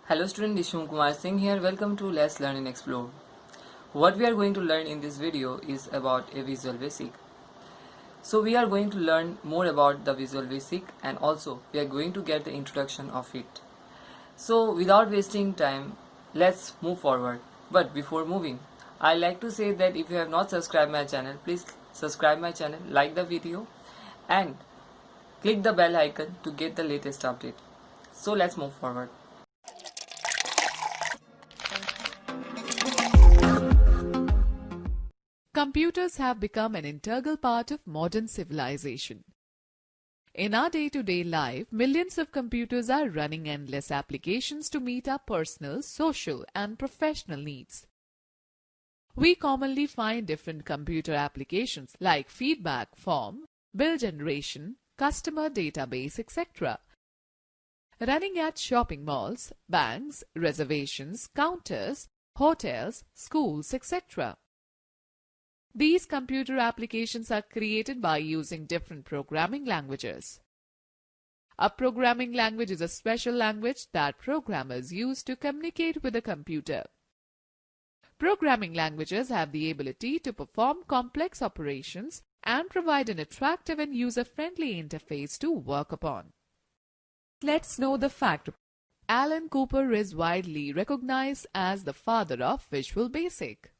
Hello student, this is Shum Kumar Singh here. Welcome to Let's Learn and Explore. What we are going to learn in this video is about a Visual Basic. So we are going to learn more about the Visual Basic and also we are going to get the introduction of it. So without wasting time, let's move forward. But before moving, I like to say that if you have not subscribed my channel, please subscribe my channel, like the video and click the bell icon to get the latest update. So let's move forward. Computers have become an integral part of modern civilization. In our day-to-day life, millions of computers are running endless applications to meet our personal, social, and professional needs. We commonly find different computer applications like feedback form, bill generation, customer database, etc. running at shopping malls, banks, reservations, counters, hotels, schools, etc. These computer applications are created by using different programming languages. A programming language is a special language that programmers use to communicate with a computer. Programming languages have the ability to perform complex operations and provide an attractive and user-friendly interface to work upon. Let's know the fact. Alan Cooper is widely recognized as the father of Visual Basic.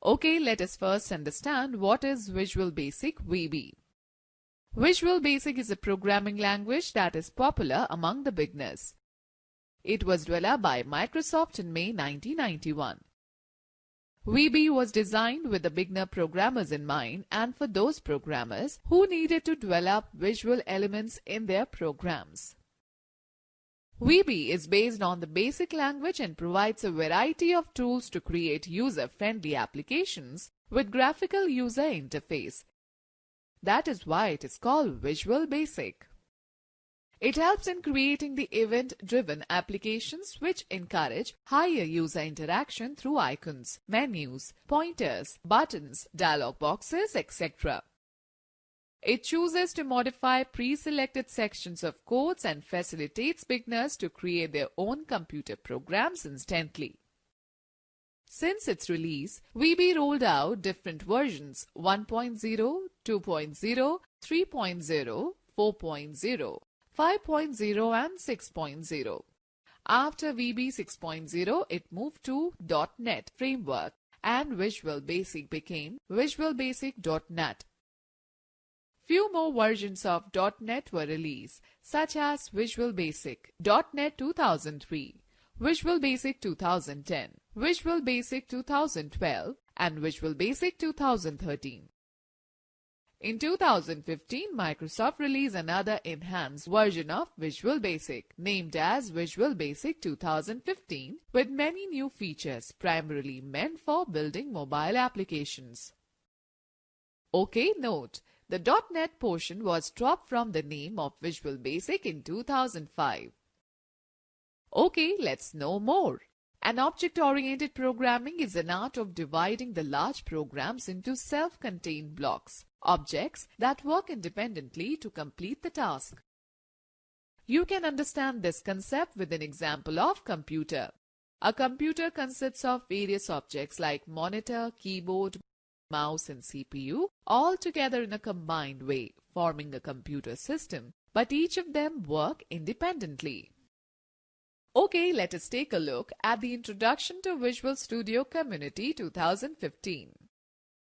Okay, let us first understand what is Visual Basic VB. Visual Basic is a programming language that is popular among the beginners. It was developed by Microsoft in May 1991. VB was designed with the beginner programmers in mind and for those programmers who needed to develop visual elements in their programs. VB is based on the basic language and provides a variety of tools to create user-friendly applications with graphical user interface. That is why it is called Visual Basic. It helps in creating the event-driven applications which encourage higher user interaction through icons, menus, pointers, buttons, dialog boxes, etc. It chooses to modify pre-selected sections of codes and facilitates beginners to create their own computer programs instantly. Since its release, VB rolled out different versions 1.0, 2.0, 3.0, 4.0, 5.0 and 6.0. After VB 6.0, it moved to .NET framework and Visual Basic became Visual Basic.NET. Few more versions of .NET were released, such as Visual Basic, .NET 2003, Visual Basic 2010, Visual Basic 2012, and Visual Basic 2013. In 2015, Microsoft released another enhanced version of Visual Basic, named as Visual Basic 2015, with many new features primarily meant for building mobile applications. Okay, note. The .NET portion was dropped from the name of Visual Basic in 2005. Okay, let's know more. An object-oriented programming is an art of dividing the large programs into self-contained blocks, objects that work independently to complete the task. You can understand this concept with an example of computer. A computer consists of various objects like monitor, keyboard, mouse and CPU all together in a combined way, forming a computer system, but each of them work independently. Okay, let us take a look at the Introduction to Visual Studio Community 2015.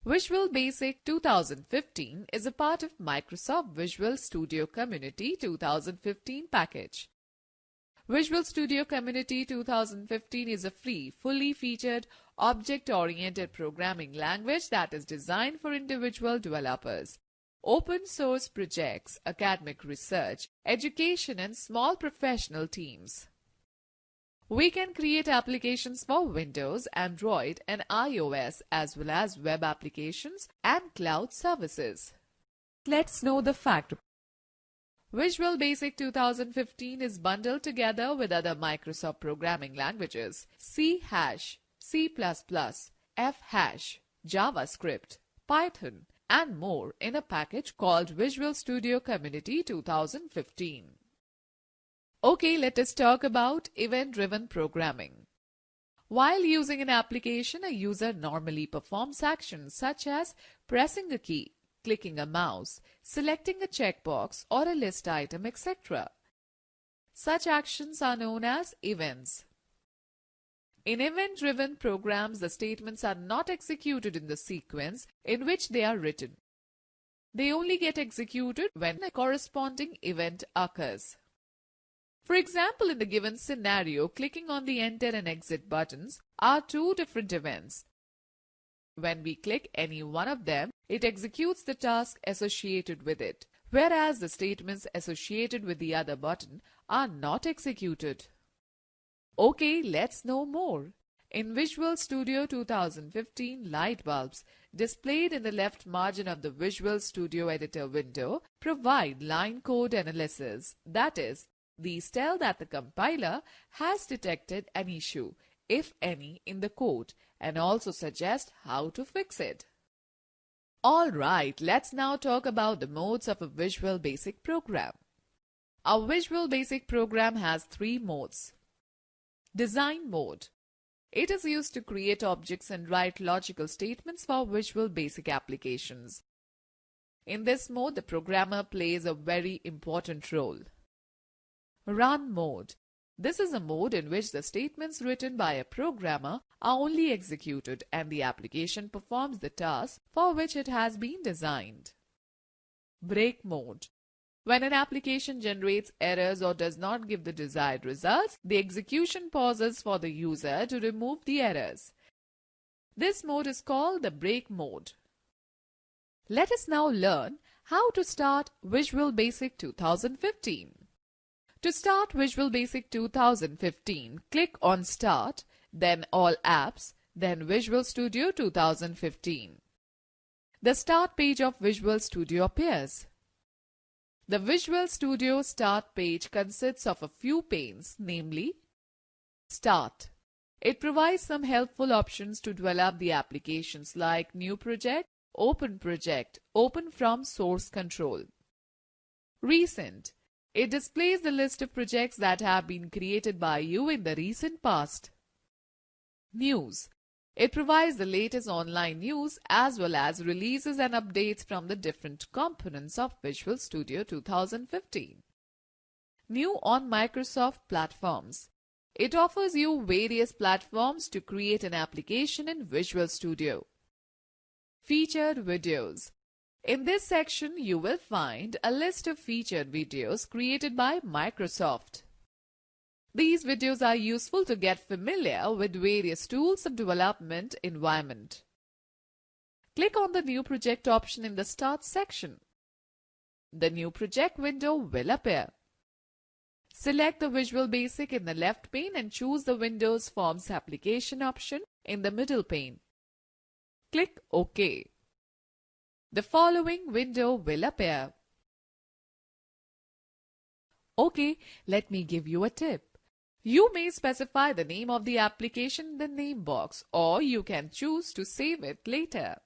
Visual Basic 2015 is a part of Microsoft Visual Studio Community 2015 package. Visual Studio Community 2015 is a free, fully featured, object-oriented programming language that is designed for individual developers, open source projects, academic research, education, and small professional teams. We can create applications for Windows, Android, and iOS as well as web applications and cloud services. Let's know the fact. Visual Basic 2015 is bundled together with other Microsoft programming languages C#, C++, F#, JavaScript, Python, and more in a package called Visual Studio Community 2015. Okay, let us talk about event-driven programming. While using an application, a user normally performs actions such as pressing a key, clicking a mouse, selecting a checkbox or a list item, etc. Such actions are known as events. In event-driven programs, the statements are not executed in the sequence in which they are written. They only get executed when a corresponding event occurs. For example, in the given scenario, clicking on the enter and exit buttons are two different events. When we click any one of them, it executes the task associated with it, whereas the statements associated with the other button are not executed. Okay, let's know more. In Visual Studio 2015, light bulbs displayed in the left margin of the Visual Studio Editor window provide line code analysis. That is, these tell that the compiler has detected an issue, if any, in the code and also suggest how to fix it. Alright, let's now talk about the modes of a Visual Basic program. A Visual Basic program has three modes. Design mode. It is used to create objects and write logical statements for Visual Basic applications. In this mode, the programmer plays a very important role. Run mode. This is a mode in which the statements written by a programmer are only executed and the application performs the task for which it has been designed. Break mode. When an application generates errors or does not give the desired results, the execution pauses for the user to remove the errors. This mode is called the break mode. Let us now learn how to start Visual Basic 2015. To start Visual Basic 2015, click on Start, then All Apps, then Visual Studio 2015. The start page of Visual Studio appears. The Visual Studio start page consists of a few panes, namely Start. It provides some helpful options to develop the applications like New Project, Open from Source Control. Recent. It displays the list of projects that have been created by you in the recent past. News. It provides the latest online news as well as releases and updates from the different components of Visual Studio 2015. New on Microsoft platforms. It offers you various platforms to create an application in Visual Studio. Featured videos. In this section, you will find a list of featured videos created by Microsoft. These videos are useful to get familiar with various tools of development environment. Click on the New Project option in the Start section. The New Project window will appear. Select the Visual Basic in the left pane and choose the Windows Forms application option in the middle pane. Click OK. The following window will appear. Okay, let me give you a tip. You may specify the name of the application in the name box or you can choose to save it later.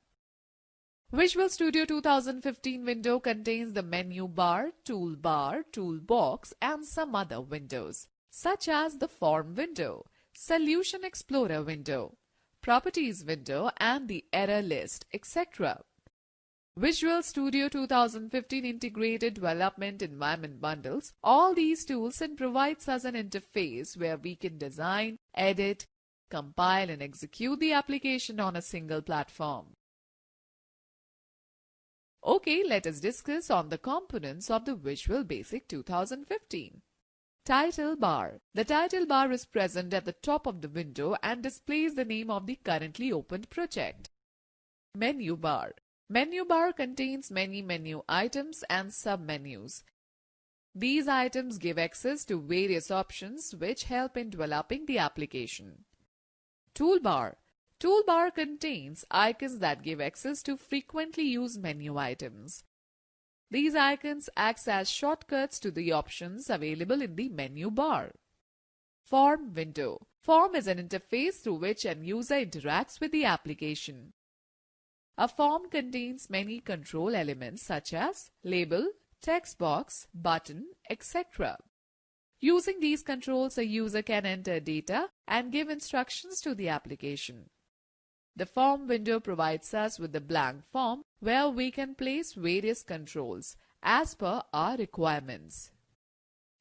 Visual Studio 2015 window contains the menu bar, toolbar, toolbox and some other windows such as the Form window, Solution Explorer window, Properties window and the error list, etc. Visual Studio 2015 integrated development environment bundles all these tools and provides us an interface where we can design, edit, compile and execute the application on a single platform. Okay, let us discuss on the components of the Visual Basic 2015. Title bar. The title bar is present at the top of the window and displays the name of the currently opened project. Menu bar. Menu bar contains many menu items and sub-menus. These items give access to various options which help in developing the application. Toolbar. Toolbar contains icons that give access to frequently used menu items. These icons act as shortcuts to the options available in the menu bar. Form window. Form is an interface through which an user interacts with the application. A form contains many control elements such as label, text box, button, etc. Using these controls, a user can enter data and give instructions to the application. The form window provides us with a blank form where we can place various controls as per our requirements.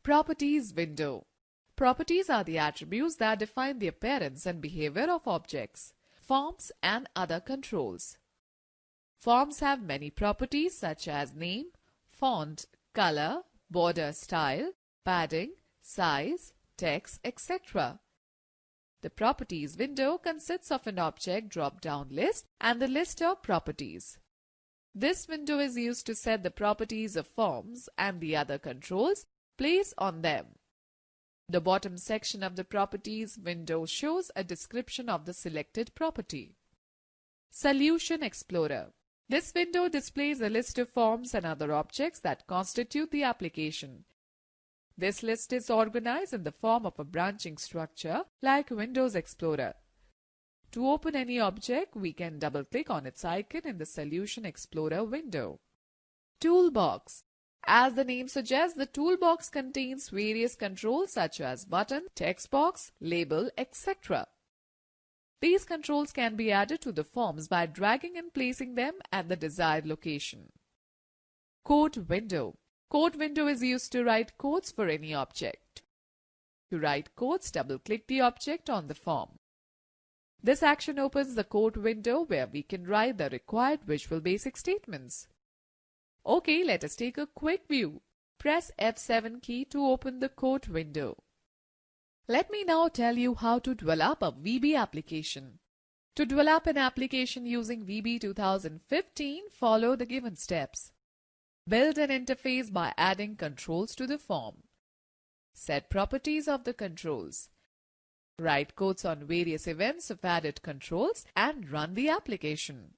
Properties window. Properties are the attributes that define the appearance and behavior of objects, forms, and other controls. Forms have many properties such as name, font, color, border style, padding, size, text, etc. The Properties window consists of an object drop-down list and the list of properties. This window is used to set the properties of forms and the other controls placed on them. The bottom section of the Properties window shows a description of the selected property. Solution Explorer. This window displays a list of forms and other objects that constitute the application. This list is organized in the form of a branching structure like Windows Explorer. To open any object, we can double-click on its icon in the Solution Explorer window. Toolbox. As the name suggests, the toolbox contains various controls such as button, text box, label, etc. These controls can be added to the forms by dragging and placing them at the desired location. Code window. Code window is used to write codes for any object. To write codes, double-click the object on the form. This action opens the code window where we can write the required Visual Basic statements. Okay, let us take a quick view. Press F7 key to open the code window. Let me now tell you how to develop a VB application. To develop an application using VB 2015, follow the given steps. Build an interface by adding controls to the form. Set properties of the controls. Write codes on various events of added controls and run the application.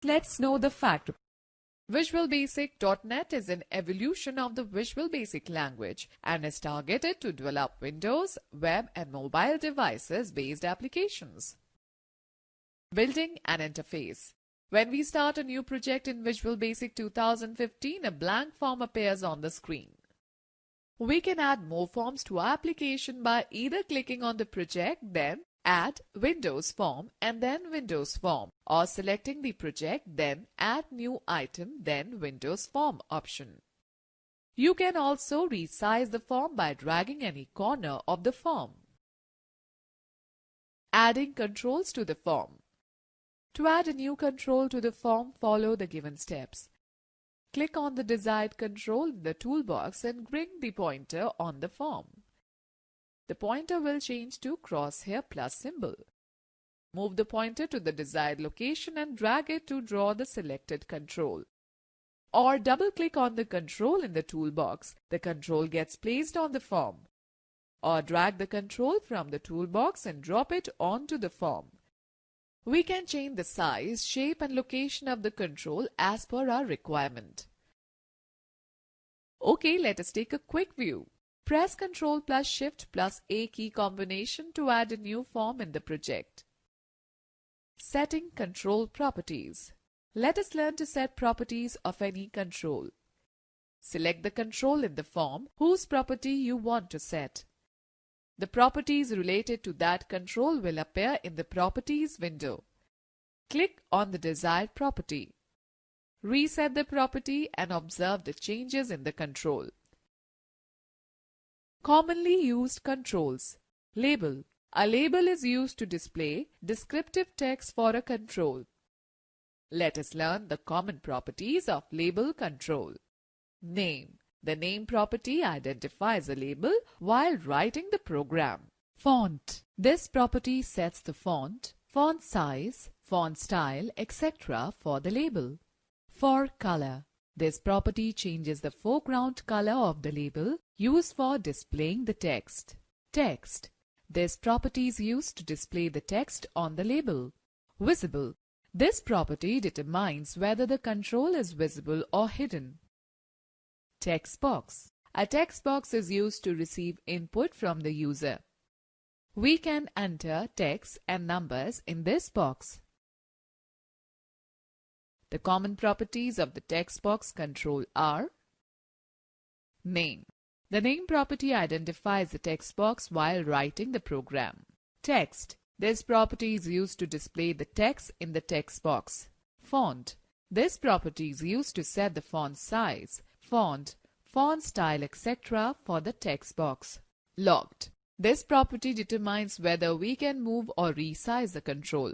Let's know the fact. Visual Basic.NET is an evolution of the Visual Basic language and is targeted to develop Windows, web and mobile devices based applications. Building an interface. When we start a new project in Visual Basic 2015, a blank form appears on the screen. We can add more forms to our application by either clicking on the project, then Add Windows Form and then Windows Form, or selecting the project, then Add New Item, then Windows Form option. You can also resize the form by dragging any corner of the form. Adding controls to the form. To add a new control to the form, follow the given steps. Click on the desired control in the toolbox and bring the pointer on the form. The pointer will change to crosshair plus symbol. Move the pointer to the desired location and drag it to draw the selected control. Or double-click on the control in the toolbox. The control gets placed on the form. Or drag the control from the toolbox and drop it onto the form. We can change the size, shape and location of the control as per our requirement. Okay, let us take a quick view. Press Ctrl plus Shift plus A key combination to add a new form in the project. Setting control properties. Let us learn to set properties of any control. Select the control in the form whose property you want to set. The properties related to that control will appear in the Properties window. Click on the desired property. Reset the property and observe the changes in the control. Commonly used controls. Label. A label is used to display descriptive text for a control. Let us learn the common properties of label control. Name. The name property identifies a label while writing the program. Font. This property sets the font size, font style, etc. for the label. For color. This property changes the foreground color of the label used for displaying the text. Text. This property is used to display the text on the label. Visible. This property determines whether the control is visible or hidden. Text box. A text box is used to receive input from the user. We can enter text and numbers in this box. The common properties of the text box control are: Name. The name property identifies the text box while writing the program. Text. This property is used to display the text in the text box. Font. This property is used to set the font size, font style, etc. for the text box. Locked. This property determines whether we can move or resize the control.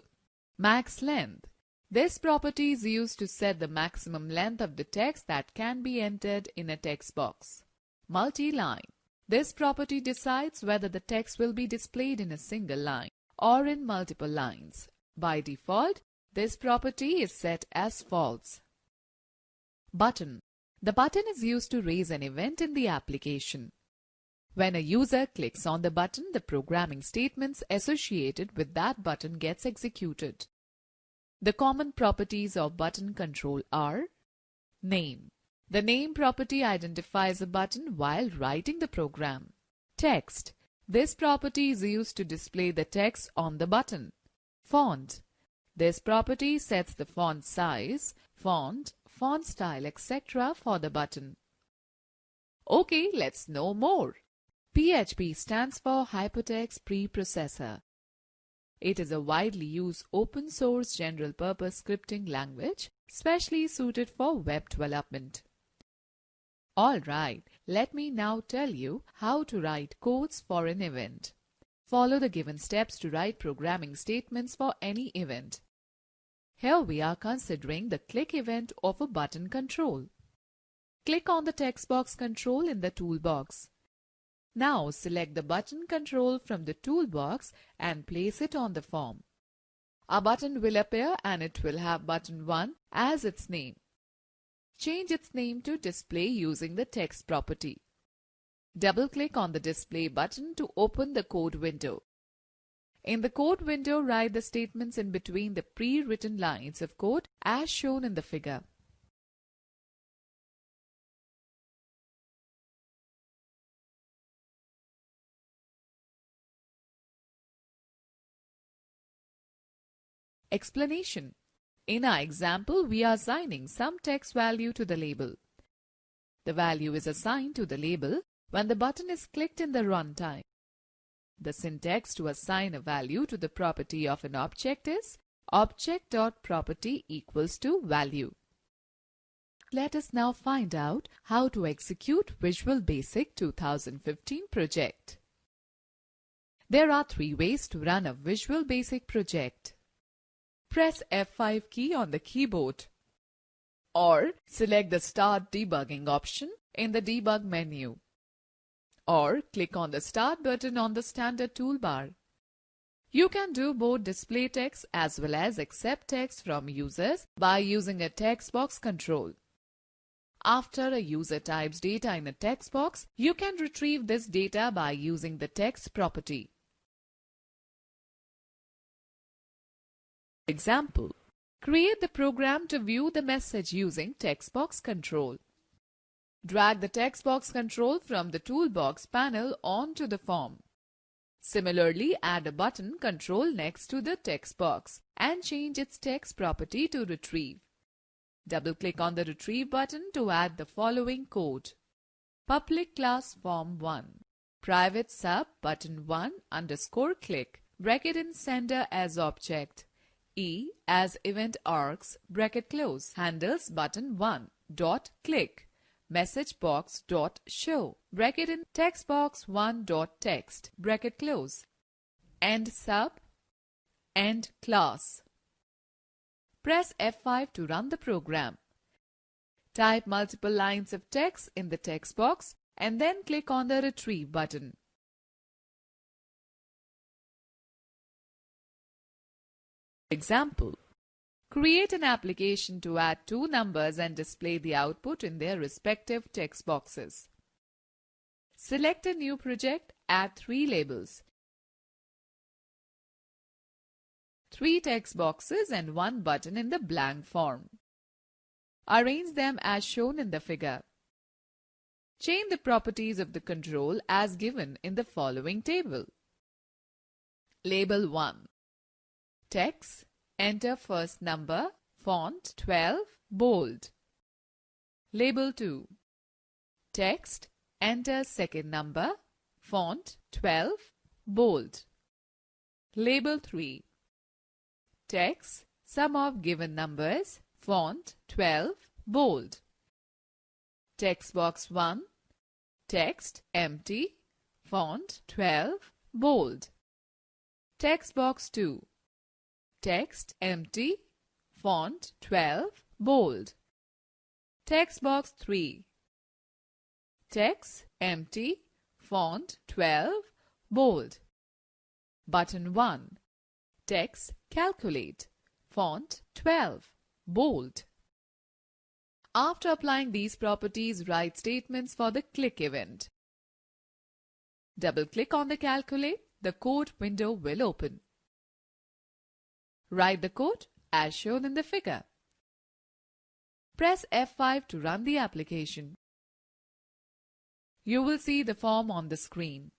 Max length. This property is used to set the maximum length of the text that can be entered in a text box. Multi-line. This property decides whether the text will be displayed in a single line or in multiple lines. By default, this property is set as false. Button. The button is used to raise an event in the application. When a user clicks on the button, the programming statements associated with that button gets executed. The common properties of button control are: name. The name property identifies a button while writing the program. Text. This property is used to display the text on the button. Font. This property sets the font size, font style, etc. for the button. Okay, let's know more. PHP stands for Hypertext Preprocessor. It is a widely used open-source general-purpose scripting language, specially suited for web development. Alright, let me now tell you how to write codes for an event. Follow the given steps to write programming statements for any event. Here we are considering the click event of a button control. Click on the text box control in the toolbox. Now select the button control from the toolbox and place it on the form. A button will appear and it will have button 1 as its name. Change its name to display using the text property. Double-click on the display button to open the code window. In the code window, write the statements in between the pre-written lines of code as shown in the figure. Explanation. In our example, we are assigning some text value to the label. The value is assigned to the label when the button is clicked in the runtime. The syntax to assign a value to the property of an object is object.property equals to value. Let us now find out how to execute Visual Basic 2015 project. There are 3 ways to run a Visual Basic project. Press F5 key on the keyboard or select the Start Debugging option in the Debug menu, or click on the Start button on the standard toolbar. You can do both display text as well as accept text from users by using a text box control. After a user types data in a text box, you can retrieve this data by using the text property. Example. Create the program to view the message using text box control. Drag the text box control from the toolbox panel onto the form. Similarly, add a button control next to the text box and change its text property to retrieve. Double-click on the retrieve button to add the following code. Public class form1, private sub button 1 underscore click, bracket in sender as object, E as event args, bracket close, handles button 1 dot click, message box dot show, bracket in text box 1 dot text, bracket close, end sub, end class. Press F5 to run the program. Type multiple lines of text in the text box and then click on the retrieve button. Example. Create an application to add 2 numbers and display the output in their respective text boxes. Select a new project, add 3 labels, 3 text boxes and 1 button in the blank form. Arrange them as shown in the figure. Change the properties of the control as given in the following table. Label 1. Text, enter first number, font 12, bold. Label 2. Text, Enter second number, font 12, bold. Label 3. Text, sum of given numbers, font 12, bold. Text box 1, text empty, font 12, bold. Text box 2, text empty, font 12, bold. Text box 3, text empty, font 12, bold. Button 1, text calculate, font 12, bold. After applying these properties, write statements for the click event. Double-click on the calculate, the code window will open. Write the code as shown in the figure. Press F5 to run the application. You will see the form on the screen.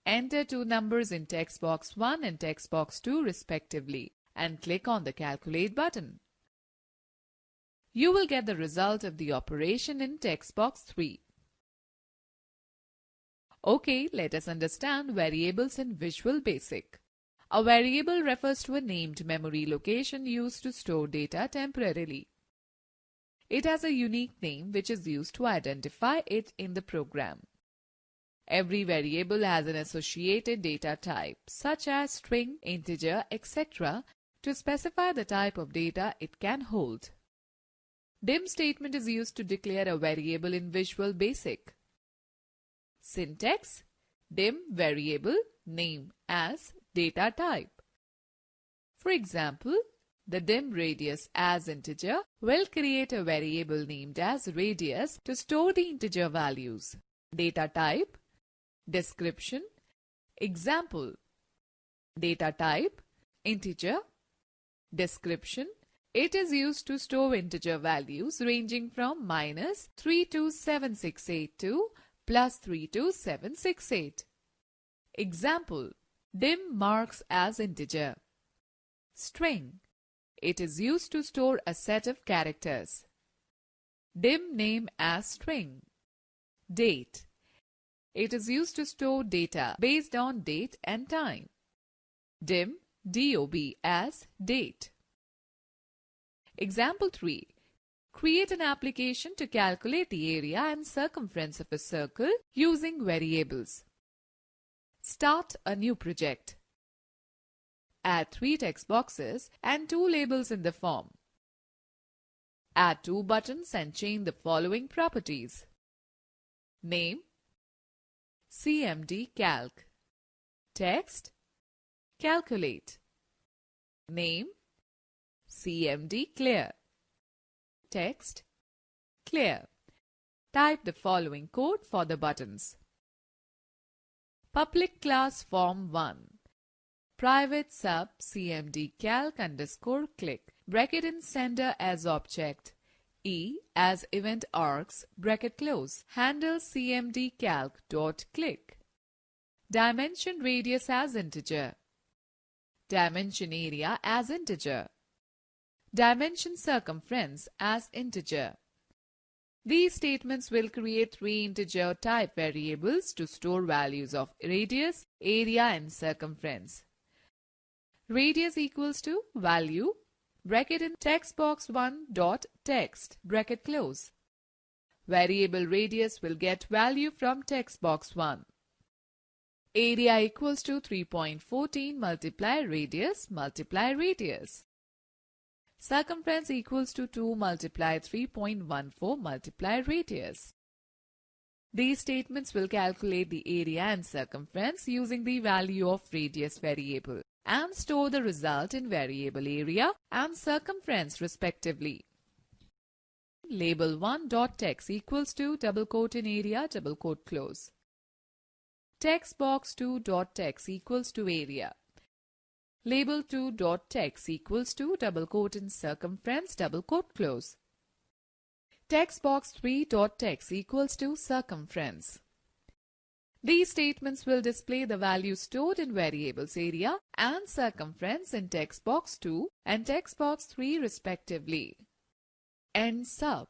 Enter two numbers in text box 1 and text box 2 respectively and click on the Calculate button. You will get the result of the operation in text box 3. Okay, let us understand variables in Visual Basic. A variable refers to a named memory location used to store data temporarily. It has a unique name which is used to identify it in the program. Every variable has an associated data type, such as string, integer, etc., to specify the type of data it can hold. Dim statement is used to declare a variable in Visual Basic. Syntax: dim variable name as data type. For example, the dim radius as integer will create a variable named as radius to store the integer values. Data type, description, example. Data type, integer, description. It is used to store integer values ranging from -32768 to +32768. Example: dim marks as integer. String. It is used to store a set of characters. Dim name as string. Date. It is used to store data based on date and time. Dim DOB as date. Example 3. Create an application to calculate the area and circumference of a circle using variables. Start a new project. Add 3 text boxes and 2 labels in the form. Add 2 buttons and change the following properties. Name, CMD Calc. Text, calculate. Name, CMD Clear. Text, clear. Type the following code for the buttons. Public class form1. Private sub CMD calc underscore click. Bracket in sender as object. E as event args, bracket close. Handle CMD calc dot click. Dimension radius as integer. Dimension area as integer. Dimension circumference as integer. These statements will create 3 integer type variables to store values of radius, area and circumference. Radius equals to value, bracket in text box 1 dot text, bracket close. Variable radius will get value from text box 1. Area equals to 3.14 multiply radius multiply radius. Circumference equals to 2 multiply 3.14 multiply radius. These statements will calculate the area and circumference using the value of radius variable and store the result in variable area and circumference respectively. Label 1.text equals to double quote in area double quote close. Text box 2.text equals to area. Label 2.text equals to double quote in circumference double quote close. Text box 3.text equals to circumference. These statements will display the values stored in variables area and circumference in text box 2 and text box 3 respectively. End sub.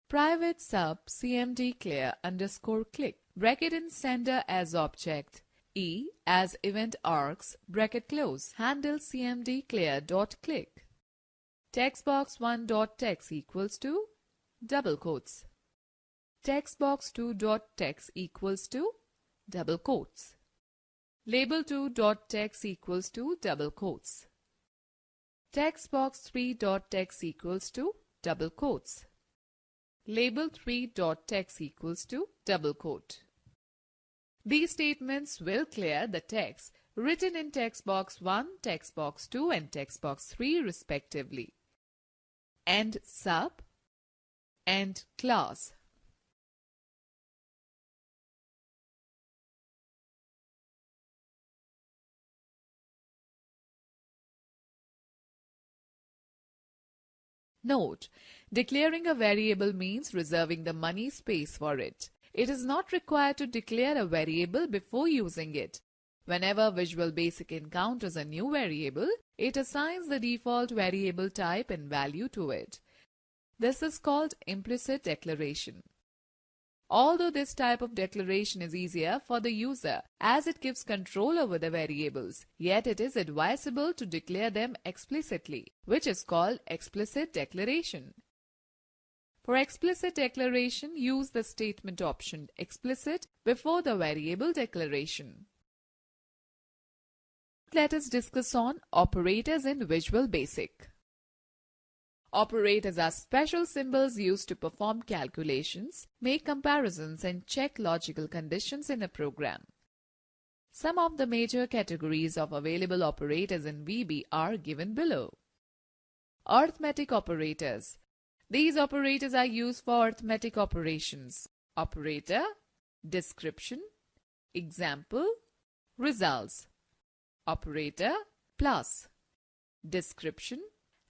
Private sub cmd clear underscore click, bracket in sender as object, E as event args, bracket close, handle cmd clear dot click. Text box 1 dot text equals to double quotes. Text box 2 dot text equals to double quotes. Label 2 dot text equals to double quotes. Text box 3 dot text equals to double quotes. Label 3 dot text equals to double quote. These statements will clear the text written in text box 1, text box 2 and text box 3 respectively. End sub, end class. Note: declaring a variable means reserving the money space for it. It is not required to declare a variable before using it. Whenever Visual Basic encounters a new variable, it assigns the default variable type and value to it. This is called implicit declaration. Although this type of declaration is easier for the user as it gives control over the variables, yet it is advisable to declare them explicitly, which is called explicit declaration. For explicit declaration, use the statement option explicit before the variable declaration. Let us discuss on operators in Visual Basic. Operators are special symbols used to perform calculations, make comparisons and check logical conditions in a program. Some of the major categories of available operators in VB are given below. Arithmetic operators. These operators are used for arithmetic operations. Operator, description, example, results. Operator, plus, description,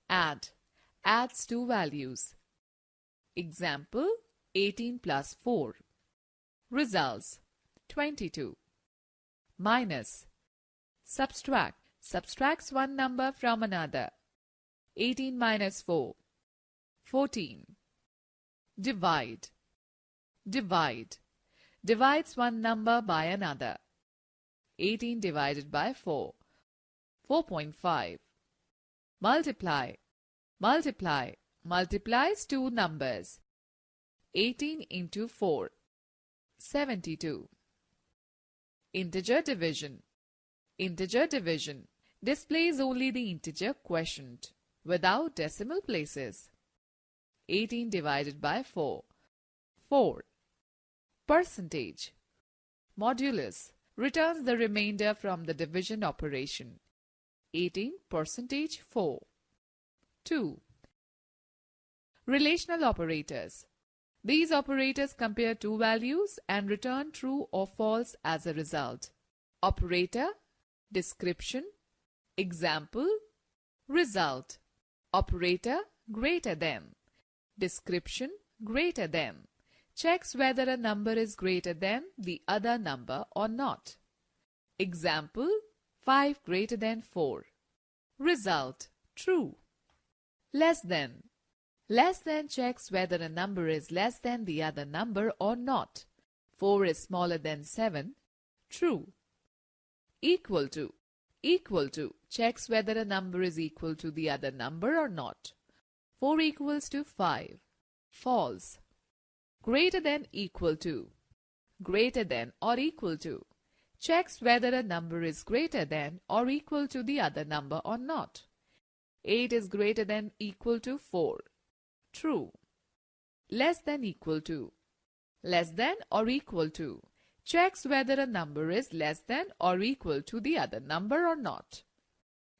add. Adds two values. Example, 18 plus 4. Results, 22. Minus, subtract. Subtracts one number from another. 18 minus 4. 14. Divide. Divide. Divides one number by another. 18 divided by 4. 4.5. Multiply. Multiply. Multiplies two numbers. 18 into 4. 72. Integer division. Integer division displays only the integer quotient without decimal places. 18 divided by 4. 4. Percentage. Modulus returns the remainder from the division operation. 18 percentage 4. 2. Relational operators. These operators compare two values and return true or false as a result. Operator, description, example, result. Operator greater than, description greater than. Checks whether a number is greater than the other number or not. Example, 5 greater than 4. Result, true. Less than. Less than checks whether a number is less than the other number or not. 4 is smaller than 7. True. Equal to. Equal to checks whether a number is equal to the other number or not. 4 equals to 5. False. Greater than equal to. Greater than or equal to checks whether a number is greater than or equal to the other number or not. 8 is greater than equal to 4. True. Less than equal to. Less than or equal to checks whether a number is less than or equal to the other number or not.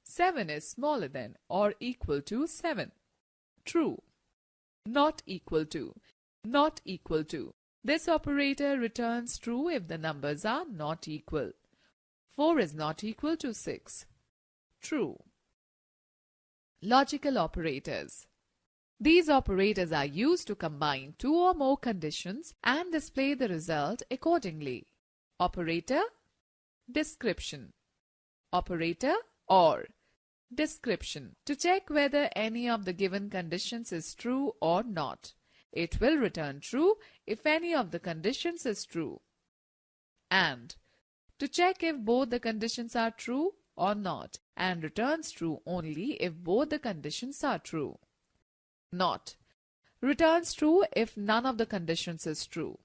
7 is smaller than or equal to 7. True. Not equal to. Not equal to. This operator returns true if the numbers are not equal. 4 is not equal to 6. True. Logical operators. These operators are used to combine two or more conditions and display the result accordingly. Operator, description. Operator or. Description. To check whether any of the given conditions is true or not. It will return true if any of the conditions is true. And to check if both the conditions are true or not, and returns true only if both the conditions are true. Not returns true if none of the conditions is true.